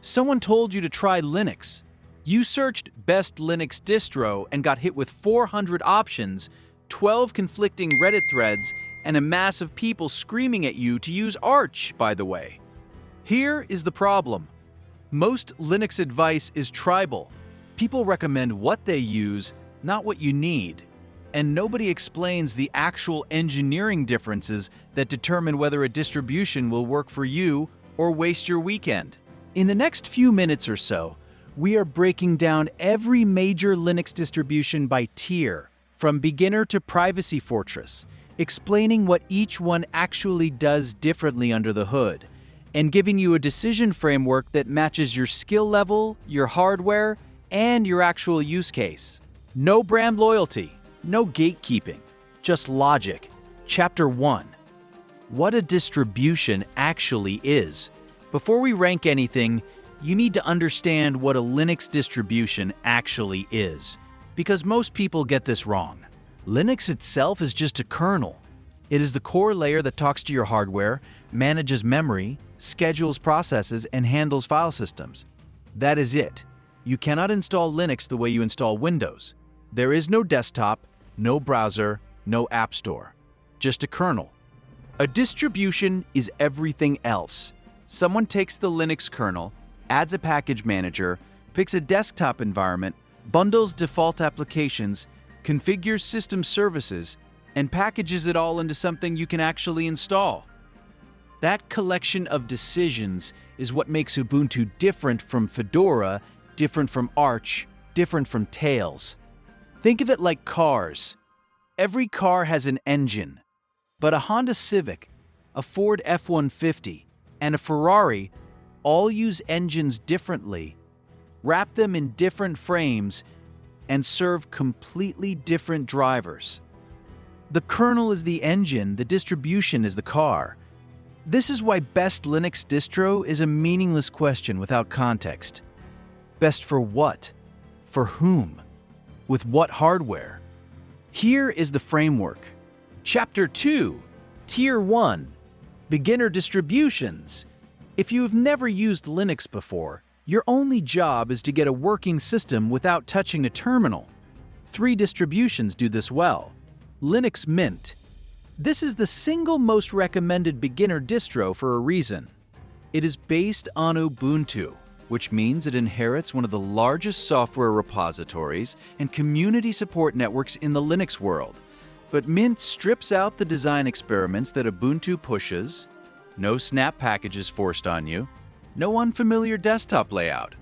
Someone told you to try Linux. You searched best Linux distro and got hit with 400 options, 12 conflicting Reddit threads, and a mass of people screaming at you to use Arch, by the way. Here is the problem. Most Linux advice is tribal. People recommend what they use, not what you need. And nobody explains the actual engineering differences that determine whether a distribution will work for you or waste your weekend. In the next few minutes or so, we are breaking down every major Linux distribution by tier, from beginner to privacy fortress, explaining what each one actually does differently under the hood, and giving you a decision framework that matches your skill level, your hardware, and your actual use case. No brand loyalty, no gatekeeping, just logic. Chapter 1. What a distribution actually is. Before we rank anything, you need to understand what a Linux distribution actually is, because most people get this wrong. Linux itself is just a kernel. It is the core layer that talks to your hardware, manages memory, schedules processes, and handles file systems. That is it. You cannot install Linux the way you install Windows. There is no desktop, no browser, no app store. Just a kernel. A distribution is everything else. Someone takes the Linux kernel, adds a package manager, picks a desktop environment, bundles default applications, configures system services, and packages it all into something you can actually install. That collection of decisions is what makes Ubuntu different from Fedora, different from Arch, different from Tails. Think of it like cars. Every car has an engine, but a Honda Civic, a Ford F-150, and a Ferrari all use engines differently, wrap them in different frames, and serve completely different drivers. The kernel is the engine, the distribution is the car. This is why best Linux distro is a meaningless question without context. Best for what? For whom? With what hardware? Here is the framework. Chapter 2, Tier 1, Beginner Distributions. If you've never used Linux before, your only job is to get a working system without touching a terminal. 3 distributions do this well. Linux Mint. This is the single most recommended beginner distro for a reason. It is based on Ubuntu, which means it inherits one of the largest software repositories and community support networks in the Linux world. But Mint strips out the design experiments that Ubuntu pushes, no snap packages forced on you, no unfamiliar desktop layout.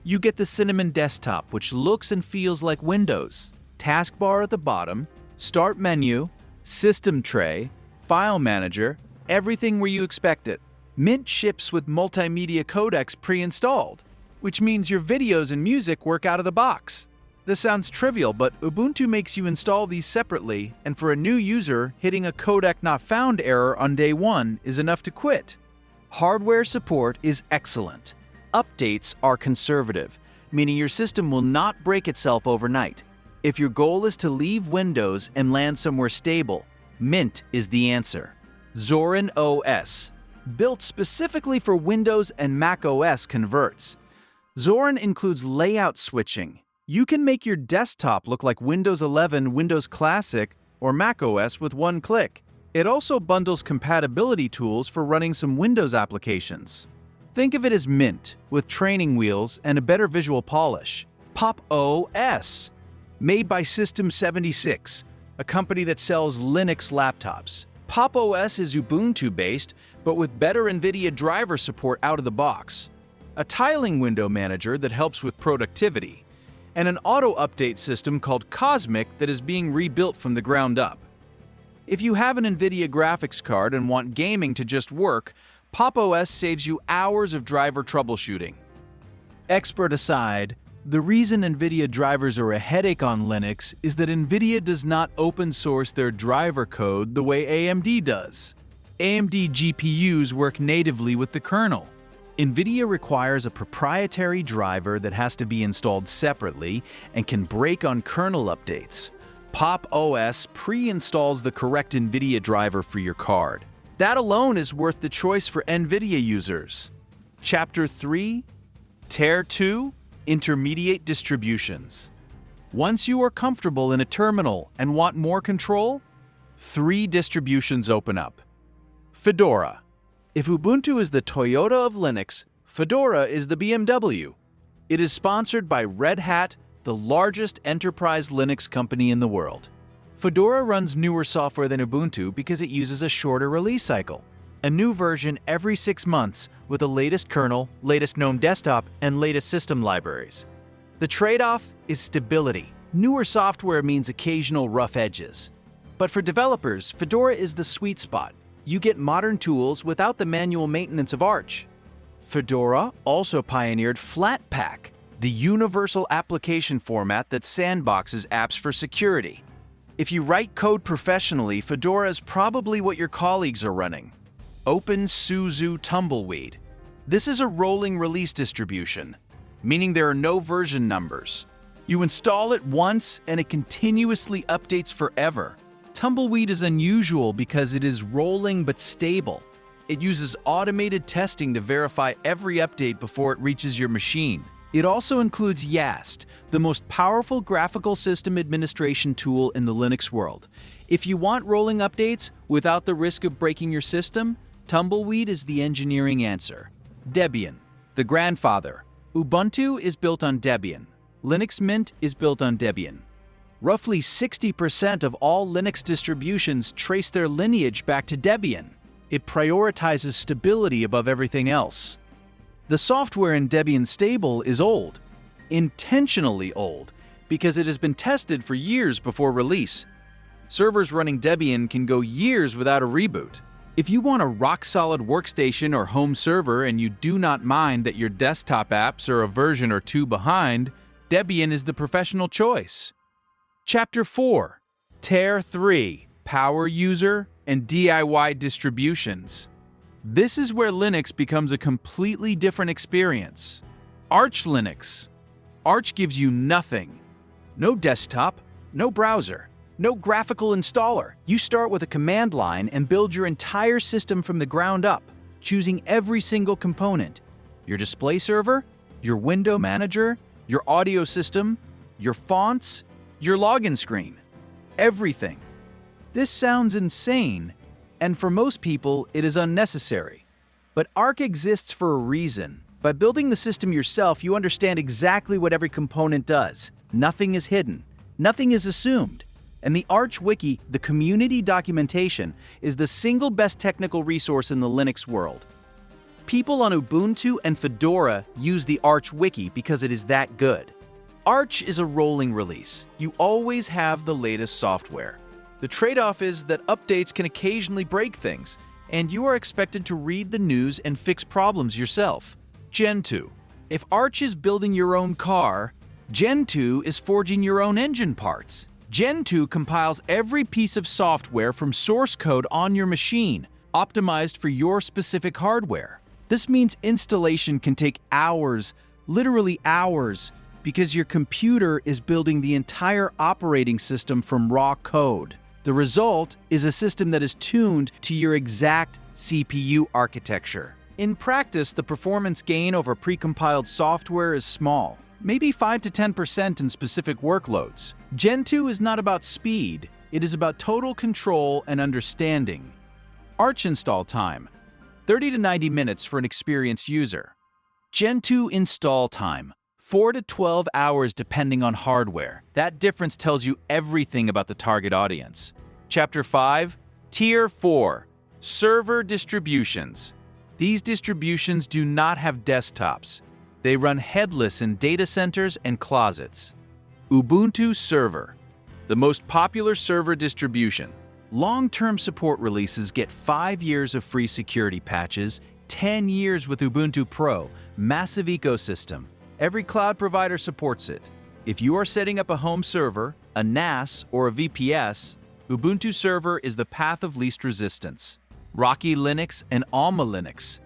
You get the Cinnamon desktop, which looks and feels like Windows. Taskbar at the bottom, start menu, system tray, file manager, everything where you expect it. Mint ships with multimedia codecs pre-installed, which means your videos and music work out of the box. This sounds trivial, but Ubuntu makes you install these separately, and for a new user, hitting a codec not found error on day 1 is enough to quit. Hardware support is excellent. Updates are conservative, meaning your system will not break itself overnight. If your goal is to leave Windows and land somewhere stable, Mint is the answer. Zorin OS. Built specifically for Windows and Mac OS converts. Zorin includes layout switching. You can make your desktop look like Windows 11, Windows Classic, or Mac OS with one click. It also bundles compatibility tools for running some Windows applications. Think of it as Mint, with training wheels and a better visual polish. Pop! OS. Made by System76, a company that sells Linux laptops. Pop! OS is Ubuntu-based, but with better NVIDIA driver support out of the box. A tiling window manager that helps with productivity. And an auto-update system called Cosmic that is being rebuilt from the ground up. If you have an NVIDIA graphics card and want gaming to just work, Pop! OS saves you hours of driver troubleshooting. Expert aside, the reason NVIDIA drivers are a headache on Linux is that NVIDIA does not open source their driver code the way AMD does. AMD GPUs work natively with the kernel. NVIDIA requires a proprietary driver that has to be installed separately and can break on kernel updates. Pop! OS pre-installs the correct NVIDIA driver for your card. That alone is worth the choice for NVIDIA users. Chapter 3, Tier 2, intermediate distributions. Once you are comfortable in a terminal and want more control, 3 distributions open up. Fedora. If Ubuntu is the Toyota of Linux, Fedora is the BMW. It is sponsored by Red Hat, the largest enterprise Linux company in the world. Fedora runs newer software than Ubuntu because it uses a shorter release cycle. A new version every 6 months with the latest kernel, latest GNOME desktop, and latest system libraries. The trade-off is stability. Newer software means occasional rough edges. But for developers, Fedora is the sweet spot. You get modern tools without the manual maintenance of Arch. Fedora also pioneered Flatpak, the universal application format that sandboxes apps for security. If you write code professionally, Fedora is probably what your colleagues are running. OpenSUSE Tumbleweed. This is a rolling release distribution, meaning there are no version numbers. You install it once and it continuously updates forever. Tumbleweed is unusual because it is rolling but stable. It uses automated testing to verify every update before it reaches your machine. It also includes YAST, the most powerful graphical system administration tool in the Linux world. If you want rolling updates without the risk of breaking your system, Tumbleweed is the engineering answer. Debian, the grandfather. Ubuntu is built on Debian. Linux Mint is built on Debian. Roughly 60% of all Linux distributions trace their lineage back to Debian. It prioritizes stability above everything else. The software in Debian stable is old, intentionally old, because it has been tested for years before release. Servers running Debian can go years without a reboot. If you want a rock-solid workstation or home server and you do not mind that your desktop apps are a version or 2 behind, Debian is the professional choice. Chapter 4. Tier 3, Power User and DIY Distributions. This is where Linux becomes a completely different experience. Arch Linux. Arch gives you nothing. No desktop, no browser, no graphical installer. You start with a command line and build your entire system from the ground up, choosing every single component. Your display server, your window manager, your audio system, your fonts, your login screen. Everything. This sounds insane, and for most people, it is unnecessary. But Arch exists for a reason. By building the system yourself, you understand exactly what every component does. Nothing is hidden. Nothing is assumed. And the Arch Wiki, the community documentation, is the single best technical resource in the Linux world. People on Ubuntu and Fedora use the Arch Wiki because it is that good. Arch is a rolling release. You always have the latest software. The trade-off is that updates can occasionally break things, and you are expected to read the news and fix problems yourself. Gen 2. If Arch is building your own car, Gen 2 is forging your own engine parts. Gen 2 compiles every piece of software from source code on your machine, optimized for your specific hardware. This means installation can take hours, literally hours, because your computer is building the entire operating system from raw code. The result is a system that is tuned to your exact CPU architecture. In practice, the performance gain over precompiled software is small, maybe 5 to 10% in specific workloads. Gen 2 is not about speed, it is about total control and understanding. Arch install time, 30 to 90 minutes for an experienced user. Gen 2 install time, 4 to 12 hours depending on hardware. That difference tells you everything about the target audience. Chapter 5, Tier 4, Server Distributions. These distributions do not have desktops. They run headless in data centers and closets. Ubuntu Server, the most popular server distribution. Long-term support releases get 5 years of free security patches, 10 years with Ubuntu Pro, massive ecosystem. Every cloud provider supports it. If you are setting up a home server, a NAS, or a VPS, Ubuntu Server is the path of least resistance. Rocky Linux and Alma Linux.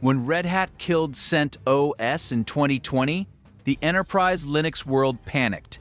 When Red Hat killed CentOS in 2020, the enterprise Linux world panicked.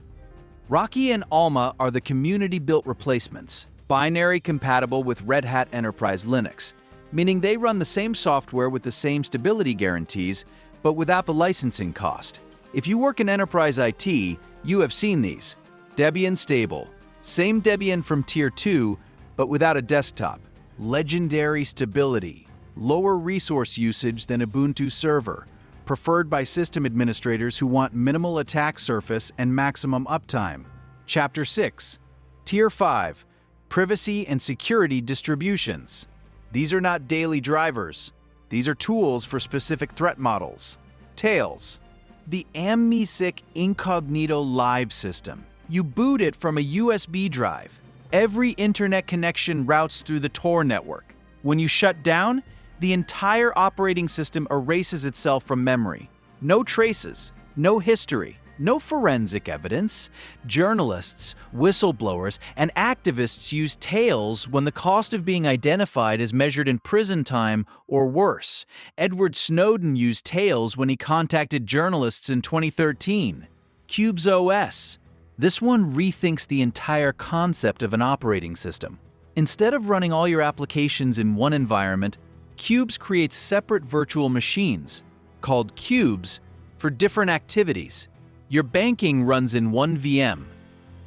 Rocky and Alma are the community-built replacements, binary compatible with Red Hat Enterprise Linux, meaning they run the same software with the same stability guarantees, but without the licensing cost. If you work in enterprise IT, you have seen these. Debian stable. Same Debian from Tier 2, but without a desktop. Legendary stability. Lower resource usage than Ubuntu server. Preferred by system administrators who want minimal attack surface and maximum uptime. Chapter 6. Tier 5. Privacy and security distributions. These are not daily drivers. These are tools for specific threat models. Tails. The AmnesiC Incognito Live system. You boot it from a USB drive. Every internet connection routes through the Tor network. When you shut down, the entire operating system erases itself from memory. No traces, no history, no forensic evidence. Journalists, whistleblowers, and activists use Tails when the cost of being identified is measured in prison time or worse. Edward Snowden used Tails when he contacted journalists in 2013. Qubes OS. This one rethinks the entire concept of an operating system. Instead of running all your applications in one environment, Qubes creates separate virtual machines, called Qubes, for different activities. Your banking runs in one VM.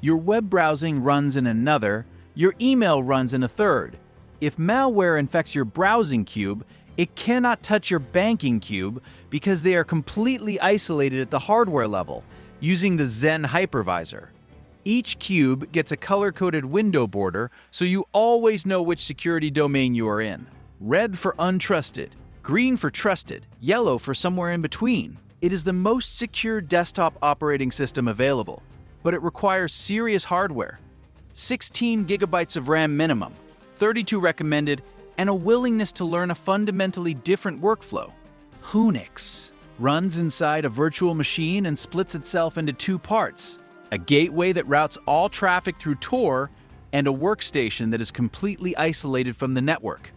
Your web browsing runs in another. Your email runs in a third. If malware infects your browsing cube, it cannot touch your banking cube because they are completely isolated at the hardware level, using the Zen hypervisor. Each cube gets a color-coded window border so you always know which security domain you are in. Red for untrusted, green for trusted, yellow for somewhere in between. It is the most secure desktop operating system available, but it requires serious hardware. 16 gigabytes of RAM minimum, 32 recommended, and a willingness to learn a fundamentally different workflow. Unix runs inside a virtual machine and splits itself into two parts: a gateway that routes all traffic through Tor, and a workstation that is completely isolated from the network.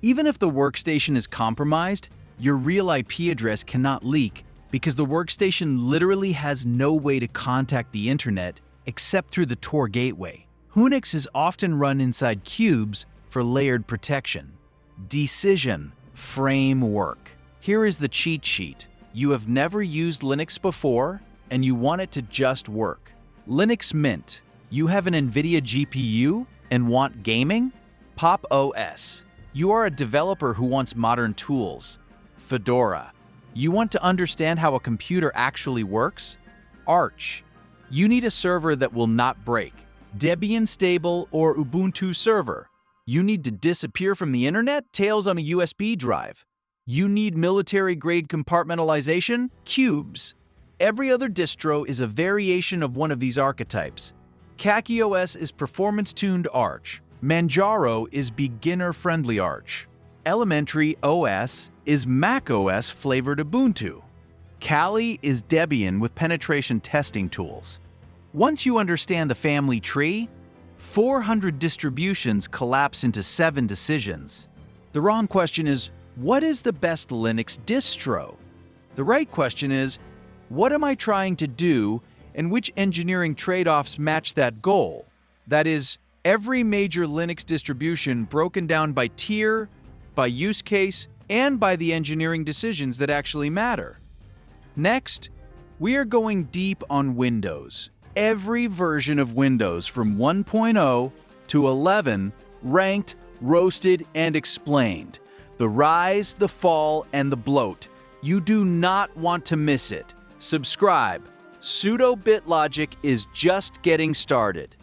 Even if the workstation is compromised, your real IP address cannot leak because the workstation literally has no way to contact the internet except through the Tor gateway. Unix is often run inside Qubes for layered protection. Decision framework. Here is the cheat sheet. You have never used Linux before, and you want it to just work. Linux Mint. You have an NVIDIA GPU and want gaming? Pop! OS. You are a developer who wants modern tools. Fedora. You want to understand how a computer actually works? Arch. You need a server that will not break. Debian stable or Ubuntu server. You need to disappear from the internet? Tails on a USB drive. You need military-grade compartmentalization? Qubes. Every other distro is a variation of one of these archetypes. Khaki OS is performance-tuned Arch. Manjaro is beginner-friendly Arch. Elementary OS is Mac OS flavored Ubuntu. Kali is Debian with penetration testing tools. Once you understand the family tree, 400 distributions collapse into 7 decisions. The wrong question is, what is the best Linux distro? The right question is, what am I trying to do and which engineering trade-offs match that goal? That is, every major Linux distribution broken down by tier, by use case, and by the engineering decisions that actually matter. Next, we are going deep on Windows. Every version of Windows from 1.0 to 11, ranked, roasted, and explained. The rise, the fall, and the bloat. You do not want to miss it. Subscribe. Sudo BitLogic is just getting started.